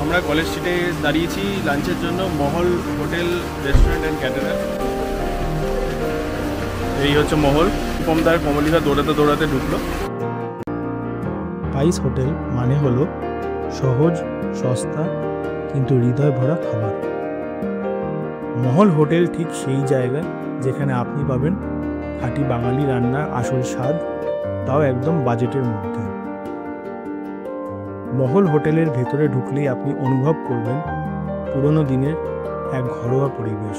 আমরা কলেজ স্ট্রিটে দাঁড়িয়েছি লাঞ্চের জন্য। মহল হোটেল রেস্টুরেন্ট অ্যান্ড ক্যাটারার। এই হচ্ছে মহল। কমদার কমলিকা দৌড়াতে দৌড়াতে ঢুকলো। স্পাইস হোটেল মানে হলো সহজ, সস্তা কিন্তু হৃদয় ভরা খাবার। মহল হোটেল ঠিক সেই জায়গায় যেখানে আপনি পাবেন খাঁটি বাঙালি রান্নার আসল স্বাদ, তাও একদম বাজেটের মধ্যে। মহল হোটেলের ভেতরে ঢুকলেই আপনি অনুভব করবেন পুরনো দিনের এক ঘরোয়া পরিবেশ।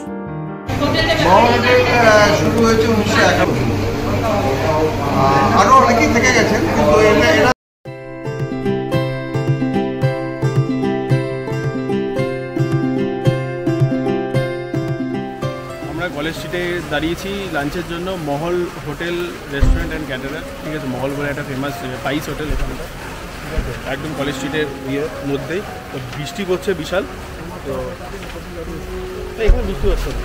মহল হোটেল শুরু হয়েছে 1951, আরও অনেকেই থেকে গেছেন, কিন্তু এরা কলেজ স্ট্রিটে দাঁড়িয়েছি লাঞ্চের জন্য। মহল হোটেল রেস্টুরেন্ট অ্যান্ড ক্যাটারার, ঠিক আছে। মহল বলে একটা ফেমাস স্পাইস হোটেল এখানটা, ঠিক আছে, একদম কলেজ স্ট্রিটের মধ্যেই। তো বৃষ্টি পড়ছে বিশাল, তো এখানে বৃষ্টি হচ্ছে না।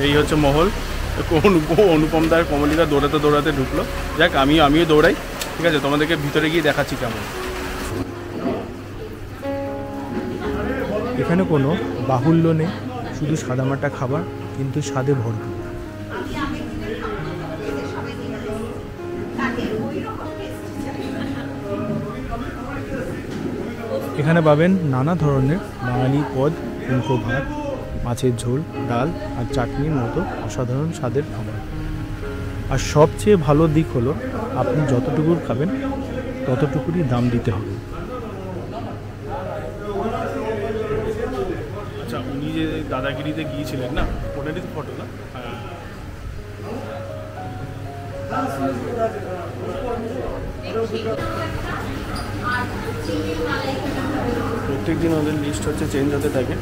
এই হচ্ছে মহল। অনুপমদার কমলিকা দৌড়াতে দৌড়াতে ঢুকলো। যাক, আমিও দৌড়াই, ঠিক আছে। তোমাদেরকে ভিতরে গিয়ে দেখাচ্ছি কেমন। এখানে কোনো বাহুল্য নেই, শুধু সাদামাটা খাবার কিন্তু স্বাদে ভরপুর। এখানে পাবেন নানা ধরনের বাঙালি পদ, উল্টো ভাত, মাছের ঝোল, ডাল আর চাটনির মতো অসাধারণ স্বাদের খাবার। আর সবচেয়ে ভালো দিক হলো আপনি যতটুকু খাবেন ততটুকুরই দাম দিতে হবে। আচ্ছা, উনি যে দাদাগিরিতে গিয়েছিলেন না, ওনারই তো ফটো না? প্রত্যেক দিন ওদের লিস্ট হচ্ছে চেঞ্জ হতে থাকে।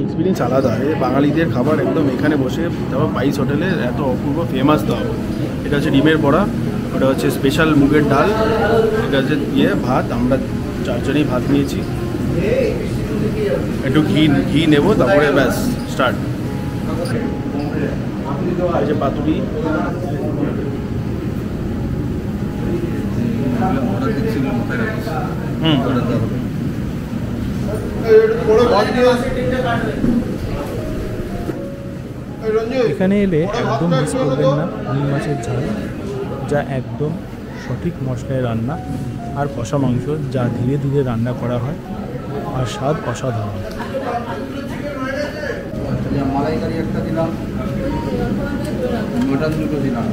এক্সপিরিয়েন্স আলাদা। বাঙালিদের খাবার একদম এখানে বসে, তারপর স্পাইস হোটেলের এত অপূর্ব ফেমাস দাও। এটা হচ্ছে ডিমের বড়া, ওটা হচ্ছে স্পেশাল মুগের ডাল, এটা হচ্ছে ভাত। আমরা চারজনেই ভাত নিয়েছি। একটু ঘি নেবো, তারপরে ব্যাস স্টার্ট। এই যে পাতুরি, এখানে এলে একদম মিস করবেন না রুই মাছের ঝাল, যা একদম সঠিক মশলায় রান্না, আর কষা মাংস যা ধীরে ধীরে রান্না করা হয়, আর স্বাদ অসাধারণ। মালাইকারি একটা দিলাম, মটন দুটো দিলাম।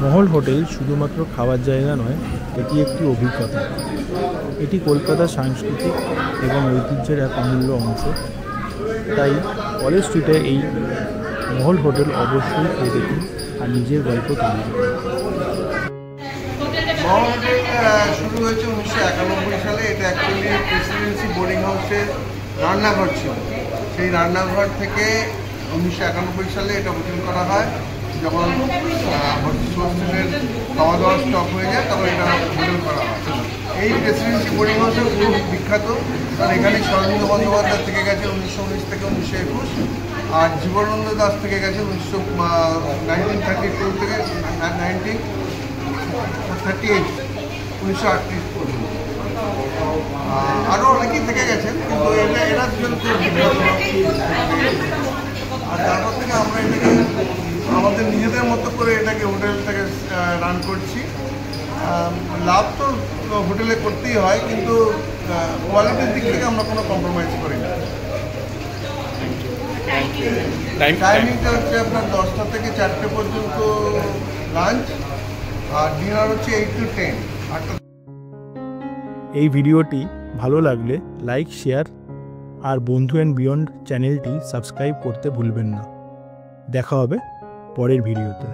মহল হোটেল শুধুমাত্র খাওয়ার জায়গা নয়, এটি একটি অভিজ্ঞতা। এটি কলকাতার সাংস্কৃতিক এবং ঐতিহ্যের এক অমূল্য অংশ। তাই কলেজ স্ট্রিটে এই মহল হোটেল অবশ্যই খেয়ে দেখুন আর নিজের গল্প তৈরি করুন। মহল হোটেল শুরু হয়েছে 1991 সালে। এটা অ্যাকচুয়ালি প্রেসিডেন্সি বোর্ডিং হাউসের রান্নাঘর ছিল। সেই রান্নাঘর থেকে 1991 সালে এটা ওপেন করা হয়। যখন হোস্টেলের খাওয়া দাওয়া স্টক হয়ে যায় তখন এটা হোটেল করা হয়। এই প্রেসিডেন্সি বোর্ডিং হাউসের খুব বিখ্যাত, কারণ এখানে শরদিন্দু বন্দ্যোপাধ্যায় থেকে গেছে 1919 থেকে 1921, আর জীবনানন্দ দাস থেকে গেছে 1932 থেকে 1938 পর্যন্ত। আরও অনেকেই থেকে গেছেন, কিন্তু এরা দুজন খুব বিখ্যাত। আর তারপর থেকে আমরা এটাকে আমাদের নিজেদের মতো করে এটাকে হোটেলটাকে রান করছি। লাভ তো হোটেলে করতেই হয়, কিন্তু কোয়ালিটির দিক থেকে আমরা কোনো কম্প্রোমাইজ করি না। টাইমিংটা হচ্ছে আপনার 10টা থেকে 4টে পর্যন্ত লাঞ্চ, আর ডিনার হচ্ছে 8 to 10। এই ভিডিওটি ভালো লাগলে লাইক, শেয়ার আর বন্ধু অ্যান্ড বিয়ন্ড চ্যানেলটি সাবস্ক্রাইব করতে ভুলবেন না। দেখা হবে পরের ভিডিওতে।